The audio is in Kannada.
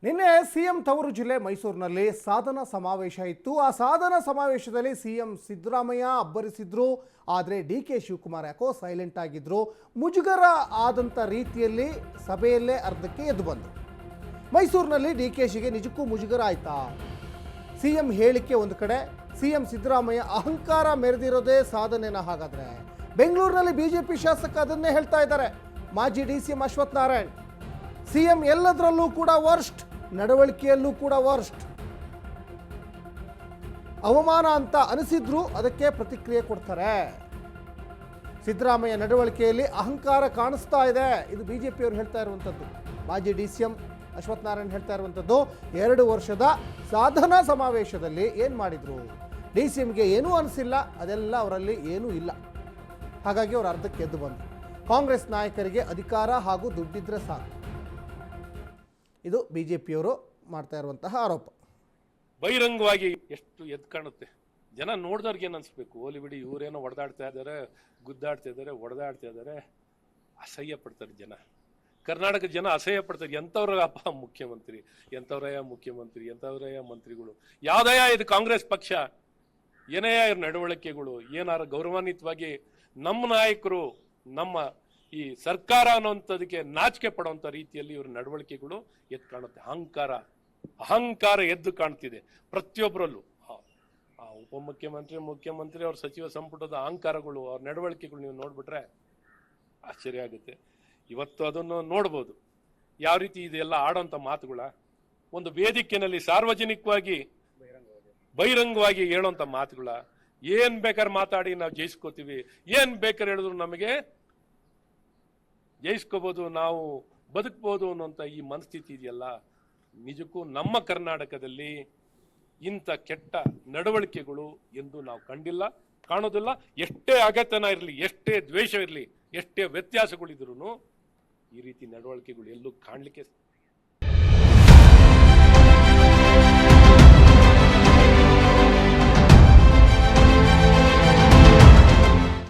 ನಿನ್ನೆ ಸಿಎಂ ತವರು ಜಿಲ್ಲೆ ಮೈಸೂರಿನಲ್ಲಿ ಸಾಧನಾ ಸಮಾವೇಶ ಇತ್ತು. ಆ ಸಾಧನಾ ಸಮಾವೇಶದಲ್ಲಿ ಸಿಎಂ ಸಿದ್ದರಾಮಯ್ಯ ಅಬ್ಬರಿಸಿದ್ರು. ಆದರೆ ಡಿ.ಕೆ. ಶಿವಕುಮಾರ್ ಯಾಕೋ ಸೈಲೆಂಟ್ ಆಗಿದ್ರು. ಮುಜುಗರ ಆದಂಥ ರೀತಿಯಲ್ಲಿ ಸಭೆಯಲ್ಲೇ ಅರ್ಧಕ್ಕೆ ಎದ್ದು ಬಂದರು. ಮೈಸೂರಿನಲ್ಲಿ ಡಿ.ಕೆ.ಶಿಗೆ ನಿಜಕ್ಕೂ ಮುಜುಗರ ಆಯ್ತಾ? ಸಿಎಂ ಹೇಳಿಕೆ ಒಂದು ಕಡೆ, ಸಿಎಂ ಸಿದ್ದರಾಮಯ್ಯ ಅಹಂಕಾರ ಮೆರೆದಿರೋದೇ ಸಾಧನೆನ. ಹಾಗಾದ್ರೆ ಬೆಂಗಳೂರಿನಲ್ಲಿ ಬಿಜೆಪಿ ಶಾಸಕ ಅದನ್ನೇ ಹೇಳ್ತಾ ಇದ್ದಾರೆ. ಮಾಜಿ ಡಿ.ಸಿ.ಎಂ ಅಶ್ವಥ್ ನಾರಾಯಣ್, ಸಿಎಂ ಎಲ್ಲದರಲ್ಲೂ ಕೂಡ ವರ್ಸ್ಟ್, ನಡವಳಿಕೆಯಲ್ಲೂ ಕೂಡ ವರ್ಸ್ಟ್, ಅವಮಾನ ಅಂತ ಅನಿಸಿದ್ರು ಅದಕ್ಕೆ ಪ್ರತಿಕ್ರಿಯೆ ಕೊಡ್ತಾರೆ. ಸಿದ್ದರಾಮಯ್ಯ ನಡವಳಿಕೆಯಲ್ಲಿ ಅಹಂಕಾರ ಕಾಣಿಸ್ತಾ ಇದೆ, ಇದು ಬಿಜೆಪಿಯವರು ಹೇಳ್ತಾ ಇರುವಂಥದ್ದು. ಮಾಜಿ ಡಿ.ಸಿ.ಎಂ ಅಶ್ವಥ್ ನಾರಾಯಣ್ ಹೇಳ್ತಾ ಇರುವಂಥದ್ದು. 2 ವರ್ಷದ ಸಾಧನಾ ಸಮಾವೇಶದಲ್ಲಿ ಏನು ಮಾಡಿದ್ರು? ಡಿ.ಸಿ.ಎಂಗೆ ಏನೂ ಅನಿಸಿಲ್ಲ, ಅದೆಲ್ಲ ಅವರಲ್ಲಿ ಏನೂ ಇಲ್ಲ. ಹಾಗಾಗಿ ಅವರು ಅರ್ಧಕ್ಕೆ ಎದ್ದು ಬಂದರು. ಕಾಂಗ್ರೆಸ್ ನಾಯಕರಿಗೆ ಅಧಿಕಾರ ಹಾಗೂ ದುಡ್ಡಿದ್ರೆ ಸಾಕು, ಇದು ಬಿಜೆಪಿಯವರು ಮಾಡ್ತಾ ಇರುವಂತಹ ಆರೋಪ. ಬಹಿರಂಗವಾಗಿ ಎಷ್ಟು ಎದ್ದು ಕಾಣುತ್ತೆ. ಜನ ನೋಡಿದವ್ರಿಗೆ ಏನು ಅನ್ಸ್ಬೇಕು, ಹೋಲಿ ಬಿಡಿ, ಇವರೇನೋ ಹೊಡೆದಾಡ್ತಾ ಇದ್ದಾರೆ, ಗುದ್ದಾಡ್ತಾ ಇದ್ದಾರೆ, ಹೊಡೆದಾಡ್ತಾ ಇದ್ದಾರೆ, ಅಸಹ್ಯ ಪಡ್ತಾರೆ ಜನ. ಕರ್ನಾಟಕ ಜನ ಅಸಹ್ಯ ಪಡ್ತಾರೆ. ಎಂಥವ್ರಪ್ಪ ಮುಖ್ಯಮಂತ್ರಿ, ಎಂಥವ್ರಯ್ಯ ಮುಖ್ಯಮಂತ್ರಿ, ಎಂಥವ್ರಯ್ಯ ಮಂತ್ರಿಗಳು, ಯಾವುದಯ್ಯ ಇದು ಕಾಂಗ್ರೆಸ್ ಪಕ್ಷ, ಏನೆಯ ಇವ್ರ ನಡವಳಿಕೆಗಳು, ಏನಾರ ಗೌರವಾನ್ವಿತವಾಗಿ ನಮ್ಮ ನಾಯಕರು, ನಮ್ಮ ಈ ಸರ್ಕಾರ ಅನ್ನೋಂಥದಕ್ಕೆ ನಾಚಿಕೆ ಪಡುವಂಥ ರೀತಿಯಲ್ಲಿ ಇವ್ರ ನಡವಳಿಕೆಗಳು ಎದ್ದು ಕಾಣುತ್ತೆ. ಅಹಂಕಾರ ಎದ್ದು ಕಾಣ್ತಿದೆ ಪ್ರತಿಯೊಬ್ಬರಲ್ಲೂ. ಆ ಉಪಮುಖ್ಯಮಂತ್ರಿ, ಮುಖ್ಯಮಂತ್ರಿ, ಅವ್ರ ಸಚಿವ ಸಂಪುಟದ ಅಹಂಕಾರಗಳು, ಅವ್ರ ನಡವಳಿಕೆಗಳು ನೀವು ನೋಡ್ಬಿಟ್ರೆ ಆಶ್ಚರ್ಯ ಆಗುತ್ತೆ. ಇವತ್ತು ಅದನ್ನು ನೋಡ್ಬೋದು, ಯಾವ ರೀತಿ ಇದೆಲ್ಲ ಆಡೋಂಥ ಮಾತುಗಳ ಒಂದು ವೇದಿಕೆಯಲ್ಲಿ ಸಾರ್ವಜನಿಕವಾಗಿ ಬಹಿರಂಗವಾಗಿ ಹೇಳೋಂಥ ಮಾತುಗಳ. ಏನ್ ಬೇಕಾದ್ರೆ ಮಾತಾಡಿ ನಾವು ಜಯಿಸ್ಕೋತೀವಿ, ಏನ್ ಬೇಕಾದ್ರೆ ಹೇಳಿದ್ರು ನಮಗೆ ಜಯಿಸ್ಕೋಬಹುದು, ನಾವು ಬದುಕ್ಬೋದು ಅನ್ನೋಂಥ ಈ ಮನಸ್ಥಿತಿ ಇದೆಯಲ್ಲ, ನಿಜಕ್ಕೂ ನಮ್ಮ ಕರ್ನಾಟಕದಲ್ಲಿ ಇಂಥ ಕೆಟ್ಟ ನಡವಳಿಕೆಗಳು ಎಂದು ನಾವು ಕಂಡಿಲ್ಲ, ಕಾಣೋದಿಲ್ಲ. ಎಷ್ಟೇ ಅಗತನ ಇರಲಿ, ಎಷ್ಟೇ ದ್ವೇಷ ಇರಲಿ, ಎಷ್ಟೇ ವ್ಯತ್ಯಾಸಗಳಿದ್ರು ಈ ರೀತಿ ನಡವಳಿಕೆಗಳು ಎಲ್ಲೂ ಕಾಣಲಿಕ್ಕೆ